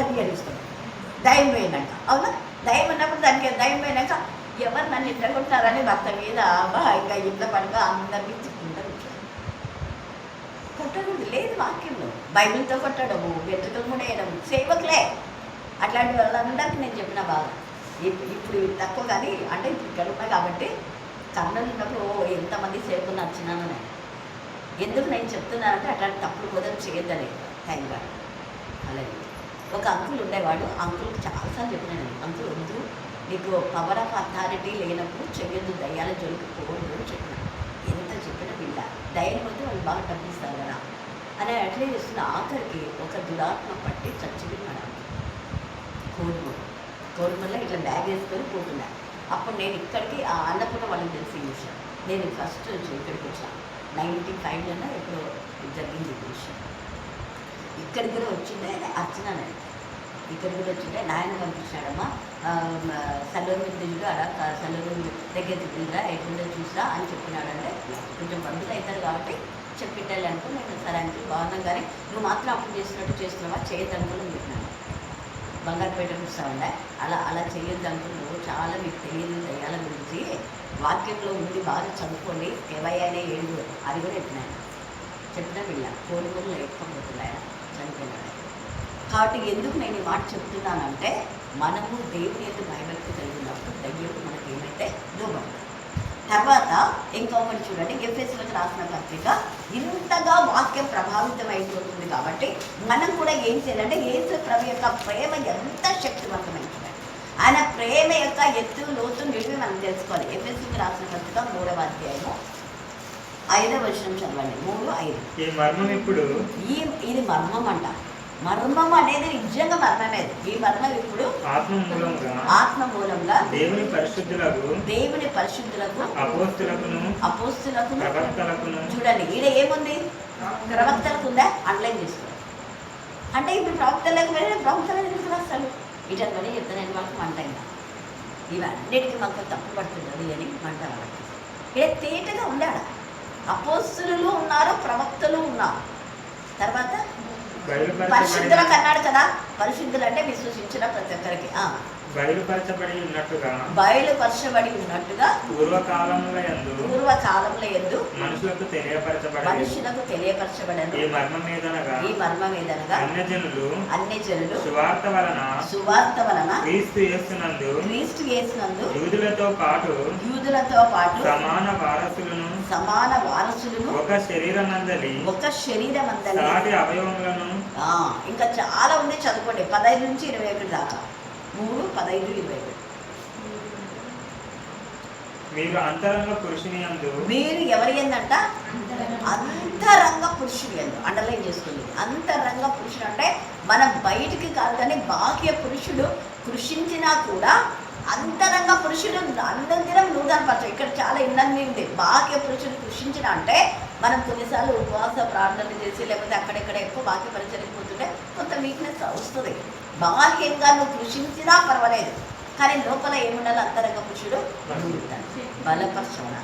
అది గెలుస్తుంది. దయం పోయినాక. అవునా? దయం ఉన్నప్పుడు దానికి దయం పోయినాక ఎవరు నన్ను ఇంట్లో కొట్టారని భర్త మీద ఇంకా ఇంట్లో పడగా అందరినీ తిప్పుకుంటారు. కొట్టకూడదు లేదు వాక్యంలో. బైబిల్తో కొట్టడము, వెంట్రుకలు ముడేయడం సేవకులే. అట్లాంటి వాళ్ళందరికీ నేను చెప్పిన బాగా. ఇప్పుడు తక్కువ కానీ అంటే ఇప్పుడు ఇక్కడ ఉన్నా కాబట్టి కర్నూలు ఉన్నప్పుడు ఎంతమంది సేవకులు నచ్చినాను నేను. ఎందుకు నేను చెప్తున్నానంటే అట్లాంటి తప్పుడు బోధన చేయొద్దని టైంగా. అలాగే ఒక అంకుల్ ఉండేవాడు. అంకుల్కి చాలాసార్లు చెప్పినాను, అంకుల్ వద్దు, నీకు పవర్ ఆఫ్ అథారిటీ లేనప్పుడు చెయ్యొద్దు, దయ్యాల జోలికి పోవద్దు అని చెప్పిన. ఎంత చెప్పినా వీళ్ళ దయ్యాల వద్దు, వాళ్ళు బాగా డబ్బిస్తారు కదా అని అట్లే చేస్తున్న. ఆఖరికి ఒక దురాత్మ పట్టి చచ్చిపోయినాడు. కోరుమల్ల ఇట్లా బ్యాగ్ వేసుకొని పోతున్నా. అప్పుడు నేను ఇక్కడికి అన్నపూర్ణ వాళ్ళకి తెలిసి విషయం. నేను ఫస్ట్ ఇక్కడికి వచ్చాను 95లోనే ఎప్పుడో జరిగింది విషయం. ఇక్కడికి కూడా వచ్చిండే అర్చన, ఇక్కడికి కూడా వచ్చిండే నాయన పంపించాడమ్మా సల్లూరు మీద దిగుడు అలా సల్లూరు దగ్గర దిగురా ఎట్లుందో చూసా అని చెప్పినాడంటే కొంచెం పండుగ అవుతారు కాబట్టి చెప్పిండాలి అనుకో. నేను సరే అంటే బాగున్నాం కానీ నువ్వు మాత్రం అప్పుడు చేస్తున్నావా చేయొద్దనుకుని చెప్పినాను. బంగారుపేట చూస్తామండే అలా చేయొద్దు అనుకున్నావు. చాలా మీకు తెలియదు దయ్యాల గురించి. వాక్యంలో ఉంది, బాగా చదువుకోండి. ఎవరైనా 7 అది కూడా చెప్పినా వీళ్ళ కోడిగూరులో ఎక్కకపోతుంది ఆయన చనిపోయినాడు. కాబట్టి ఎందుకు నేను ఈ మాట చెప్తున్నానంటే మనము దేవుని యొక్క భయభక్తి కలిగినప్పుడు దయ్యం మనకి ఏమైతే లోబడుతుంది. తర్వాత ఇంకొకటి చూడండి, ఎఫెసీయులకు రాసిన పత్రిక ఇంతగా వాక్యం ప్రభావితం అయిపోతుంది కాబట్టి మనం కూడా ఏం చేయాలంటే యేసు ప్రభు యొక్క ప్రేమ ఎంత శక్తివంతమైంది, ఆయన ప్రేమ యొక్క ఎత్తు లోతు నిడివి మనం తెలుసుకోవాలి. ఎఫెసీయులకు రాసిన పత్రిక 3వ అధ్యాయము 5వ వచనం చదవండి. 3:5. ఈ మర్మం ఇప్పుడు ఇది మర్మం అంట. మర్మం అనేది నిజంగా మర్మమే. ఈ మర్మం ఇప్పుడు ఆత్మ మూలంగా దేవుని పరిశుద్ధులకు అపోస్తులకు చూడండి. ఈడ ఏముంది? ప్రవక్తలకు ఉందా? అండర్లైన్ చేసుకోండి. అంటే ఇప్పుడు ప్రవక్తలకు వెళ్ళి ప్రవక్తలను ఎందుకు రాస్తాడు? ఇటని చెప్తాను వాళ్ళకి మంట అయినా ఇవన్నిటికీ మాకు తప్పు పడుతున్నది అని మంట వాళ్ళకి. ఇక్కడ తేటగా ఉండాడు. అపోస్తులు ఉన్నారు, ప్రవక్తలు ఉన్నారు. తర్వాత పరిశుద్ధులకు అన్నాడు కదా. పరిశుద్ధులు అంటే విశ్వసించిన ప్రతి ఒక్కరికి బయలుపరచబడి ఉన్నట్టుగా పూర్వకాలంలో యందు మనుషులకు తెలియపరచబడను. ఈ మర్మమేదనగా అన్యజనులు సువార్త వలన క్రీస్తు యేసునందు యూదులతో పాటు సమాన వారసులను ఒక శరీరమందలి సాటి అవయవములను ఇంకా చాలా ఉంది. చదువుకోండి 15 నుంచి 21 దాకా. 3:15-21. మీరు అంతరంగ పురుషుని యందు మీరు ఎవరి ఏందంట అంతరంగ పురుషుడు ఎందు అండర్లైన్ చేసుకోండి. అంతరంగ పురుషుడు అంటే మనం బయటికి కాదు కానీ బాహ్య పురుషుడు కృషించినా కూడా అంతరంగ పురుషుడు అనుదినం నూతనపరచం. ఇక్కడ చాలా ఇన్నన్ని ఉంది. బాహ్య పురుషుడు కృషించిన అంటే మనం కొన్నిసార్లు ఉపవాస ప్రార్థనలు చేసి లేకపోతే అక్కడెక్కడ ఎక్కువ బాహ్య పరిచయం పోతుంటే కొంత వీక్నెస్ వస్తుంది. బాహ్యంగా నువ్వు కృషించినా పర్వాలేదు, కానీ లోపల ఏముండాలి? అంతరంగ పురుషుడు బలపరచమన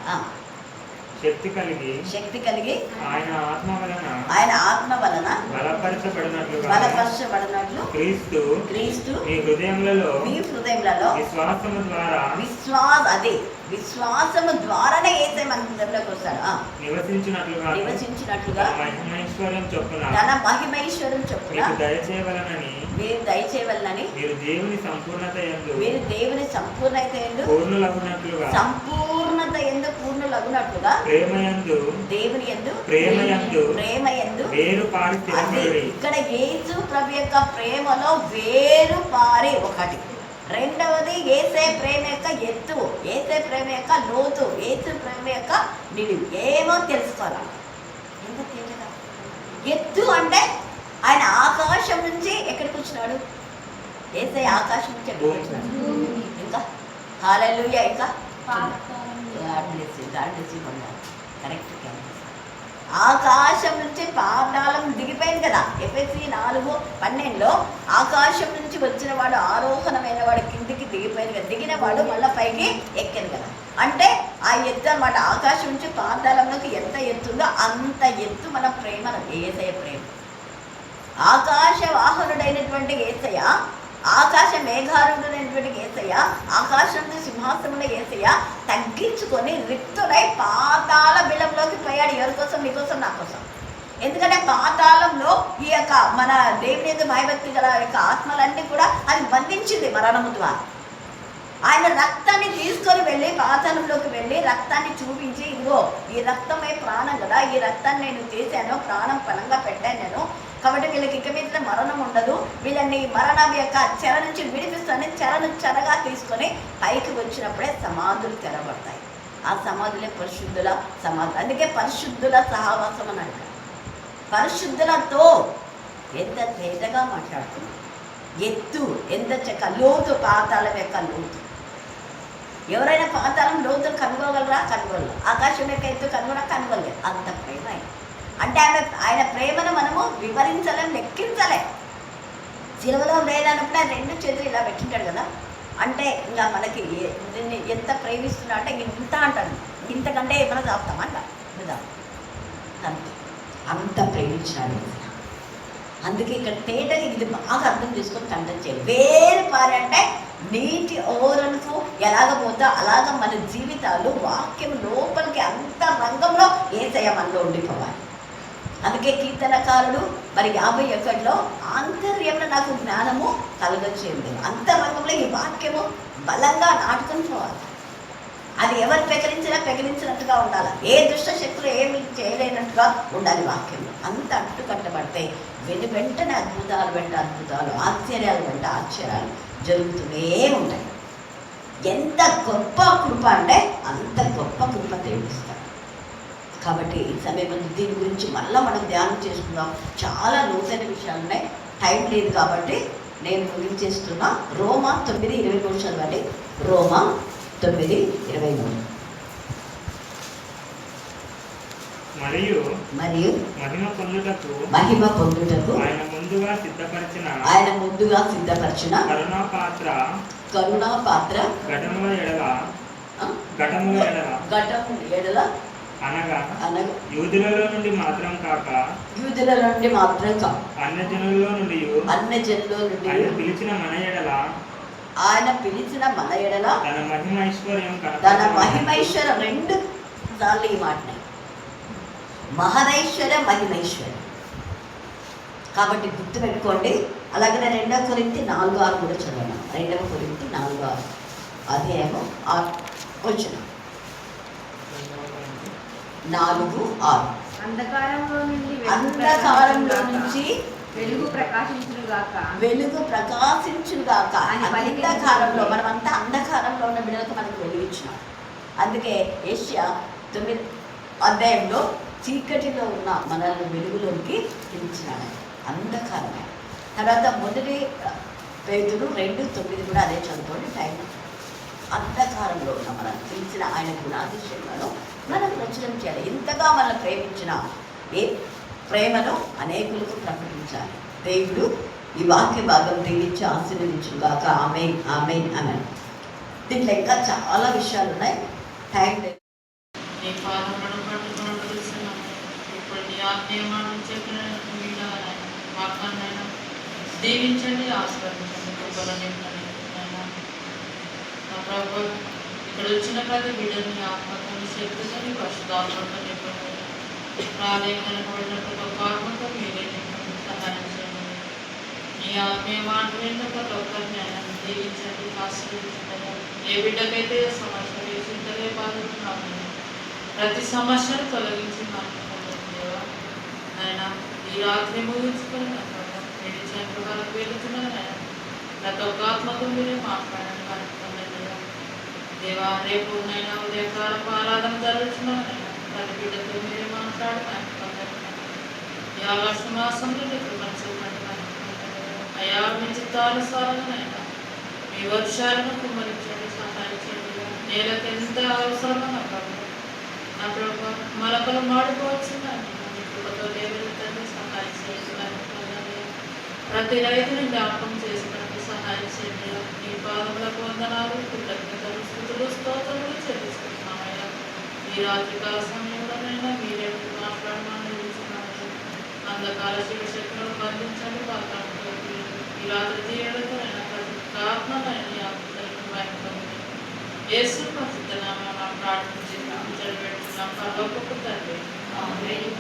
శక్తి కలిగి ఆయన ఆత్మ వలన బలపరచబడినట్లు క్రీస్తు మీ హృదయములలో విశ్వాసము ద్వారానే యేసయ్య మన హృదయంలోకి వస్తాడు. నివసించినట్లుగా తన మహిమైశ్వర్యం చొప్పున మీరు దయచేయవలనని మీరు దేవుని సంపూర్ణత యందు పూర్ణులగునట్లుగా దేవుని యందు ప్రేమ యందు ఇక్కడ యేసు ప్రభు యొక్క ప్రేమలో వేరు పారి ఒకటి. రెండవది యేసే ప్రేమ యొక్క ఎత్తు, యేసే ప్రేమ యొక్క లోతు, యేసు ప్రేమ యొక్క నిలువు ఏమో తెలుసుకోవాలి. ఎంత తేలిగా ఎత్తు అంటే ఆయన ఆకాశం నుంచి ఎక్కడికి వచ్చినాడు? యేసే ఆకాశం నుంచి ఎక్కడికి వచ్చినాడు? ఇంకా హల్లెలూయా. ఇంకా కరెక్ట్. ఆకాశం నుంచి పాతాళం దిగిపోయింది కదా. ఎఫెసీ 4:12 ఆకాశం నుంచి వచ్చిన వాడు ఆరోహణమైన వాడు కిందికి దిగిపోయింది కదా. దిగిన వాడు మళ్ళీ పైకి ఎక్కాను కదా. అంటే ఆ ఎత్తు అన్నమాట. ఆకాశం నుంచి పాతాళంలోకి ఎంత ఎత్తుందో అంత ఎత్తు మన ప్రేమ, యేసయ్య ప్రేమ. ఆకాశ వాహనుడైనటువంటి యేసయ్య, ఆకాశ మేఘారుడైనటువంటి యేసయ్య, ఆకాశంలో సింహాసనంలో యేసయ్య తగ్గించుకొని రిక్తుడై పాతాళ బిలంలోకి పోయాడు. ఎవరి కోసం? నీకోసం, నా కోసం. ఎందుకంటే పాతాళంలో ఈ యొక్క మన దేవుని యొక్క భయభక్తి గల యొక్క ఆత్మలన్నీ కూడా అది బంధించింది మరణము ద్వారా. ఆయన రక్తాన్ని తీసుకొని వెళ్ళి పాతాళంలోకి వెళ్ళి రక్తాన్ని చూపించి, ఇదిగో ఈ రక్తమే ప్రాణం కదా, ఈ రక్తాన్ని నేను తీసాను, ప్రాణం పనంగా పెట్టాను నేను, కాబట్టి వీళ్ళకి ఇక మీద మరణం ఉండదు, వీళ్ళని మరణం యొక్క చెర నుంచి విడిపిస్తానని చెరగా తీసుకొని పైకి వచ్చినప్పుడే సమాధులు తెరబడతాయి. ఆ సమాధులే పరిశుద్ధుల సమాధులు. అందుకే పరిశుద్ధుల సహవాసం అని అంటారు. పరిశుద్ధులతో ఎంత తేటగా మాట్లాడుతున్నాం. ఎత్తు ఎంత చక్క, లోతు పాతాళం యొక్క లోతు. ఎవరైనా పాతాళం లోతు కనుగోగలరా? కనుగోగలరు. ఆకాశం యొక్క ఎత్తు కనుగోలేదు. అంత ప్రేమ అంటే ఆయన ప్రేమను మనము వివరించలేం, లెక్కించలేం. సిలువలో లేదన్నప్పుడు ఆయన 2 చేతులు ఇలా పెట్టింటాడు కదా. అంటే ఇంకా మనకి దీన్ని ఎంత ప్రేమిస్తున్నా అంటే ఇంత అంటాడు. ఇంతకంటే ఏమైనా చాపుతామంట అంత ప్రేమించినాడు. అందుకే ఇక్కడ తేటగా ఇది బాగా అర్థం చేసుకొని కంటెంట్ చేయాలి. వేరు పారి అంటే నీటి ఓరలకు ఎలాగ పోతా అలాగ మన జీవితాలు వాక్యం లోపలికి అంత రంగంలో యేసయ్య మనలో ఉండిపోవాలి. అందుకే కీర్తనకారుడు మరి 51లో ఆంతర్యంలో నాకు జ్ఞానము కలగచేయండి. అంతరంగంలో ఈ వాక్యము బలంగా నాటుకొని పోవాలి. అది ఎవరు పెకిలించినట్టుగా ఉండాలి. ఏ దుష్ట శక్తులు ఏమి చేయలేనట్టుగా ఉండాలి వాక్యంలో. అంత అట్టుకట్టబడితే వెంటనే అద్భుతాలు వెంట అద్భుతాలు, ఆశ్చర్యాలు వెంట ఆశ్చర్యాలు జరుగుతూనే ఉంటాయి. ఎంత గొప్ప కృప అంటే అంత గొప్ప కృప దేవుడిస్తాడు. కాబట్టి ఈ సమయంలో దీని గురించి మళ్ళీ మనం ధ్యానం చేసుకుందాం. చాలా లోతైన విషయాలు ఉన్నాయి, టైం లేదు కాబట్టి నేను ముగించేస్తున్నా. రోమా 9:23 చదవండి. రోమా 9:23. మరియు మహిమ పొందుటకు ఆయన ముందుగా సిద్ధపరిచిన కరుణా పాత్ర ఘటముల ఎడల అనగా యూదులలో నుండి మాత్రం కాక అన్యజనులలో నుండి ఆయన పిలిచిన మన ఎడల తన మహిమైశ్వర్యం 2 సార్లు ఈ మాటనే మహదైశ్వర్యం, మహిమైశ్వర్యం. కాబట్టి గుర్తుపెట్టుకోండి. అలాగే 2 కొరింథీ 4:6 కూడా చదవను. 2 కొరింథీ 4:6 అధ్యాయము 6 వచ్చిన 4:6 అంధకారంలో నుంచి వెలుగు ప్రకాశించునుగాక. అంధకారంలో మనమంతా అంధకారంలో ఉన్న బిడ్డలకు మనకు వెలుగు ఇచ్చినాం. అందుకే యెషయా 9 అధ్యాయంలో చీకటిలో ఉన్న మనల్ని వెలుగులోకి పిలిచినాడు, అంధకారమే. తర్వాత 1 పేతురు 2:9 కూడా అదే చదువుకోండి. టైం అంధకారంలో ఉన్న మనం పిలిచిన ఆయన గుణాతిశయములను మనం ప్రచురం చేయాలి. ఇంతగా మనల్ని ప్రేమించిన ప్రేమను అనేకులకు ప్రకటించాలి. దేవుడు ఈ వాక్య భాగం దీవించి ఆశీర్వదించుగాక. ఆమేన్ ఆమేన్ అన్నాడు. దీంట్లో ఇంకా చాలా విషయాలు ఉన్నాయి, టైం లేదు. నీ పాదములను పట్టుకొని తెలుస్తున్నాను. ఇప్పుడు నీ ఆజ్ఞానం చెప్పిన వాక్యాన్నైనా దీవించండి, ఆశీర్వదించండి. కృపలో నింపండి నాయనా. నా ప్రభు, ఇక్కడ వచ్చిన ప్రతి బిడ్డని ఆత్మతోని శక్తితోని పరిశుద్ధాత్మతో నింపండి. ప్రాధాన్యమైన పడిన ప్రతి ఒక్క ఆత్మతో మీరే నింపండి, సహాయం చేయండి. నీ ఆత్మీయ మాట విన్న ప్రతి ఒక్కరిని ఆయన దీవించండి, ఆశీర్వదించండి. ఏ బిడ్డకైతే సమస్య వేసిందలే బాధపడుతున్నాము, ప్రతి సమస్యను తొలగించి మాట్లాడుతున్నాం దేవా. ఆయన ఈ రాత్రి ముగించుకొని నేను ఇచ్చిన వాళ్ళకి వెళుతున్నాను. ఆయన ప్రతి ఒక్క ఆత్మతో మీరే మాట్లాడండి, కనుక్కున్నాను దేవా. రేపు నైనా ఉదయకాలపు ఆరాధన జరుగుతున్నాను. ఆయన ప్రతి బిడ్డతో మీరే మాట్లాడుతున్నాను. ఈ ఆగస్టు మాసంలో ఇప్పుడు మనసు అయా మీ చిత్తానుసారంగా మీ వర్షాలను కుమ్మరించండి, సహాయం చేయండి. నేలకు ఎంత అవసరమో నా ప్రభు మొలకలు మాడిపోవచ్చున్నాను. మీ కృపతో దేవుడిని సహాయం చేయాలి. ప్రతి రైతుని జ్ఞాపకం చేసుకున్నట్టు సహాయం చేయండి. మీ పాదములకు వందనాలు, కృతజ్ఞతలు, స్తుతులు, స్తోత్రములు చెల్లిస్తున్నామయ్యా. ఈ రాత్రికాల సమయంలోనైనా మీరే మాట్లాడమని నిలుచున్నామయ్యా. అంధకాల శివశక్తులను బంధించండి, పాత్రతో ఈ రాత్రి తీయడంతో ప్రతి ఆత్మనైనా యేసు పరిశుద్ధ నామమున ప్రార్థించి జరిపెట్టున్నాం. పరలోకపు తండ్రి. ఆమేన్.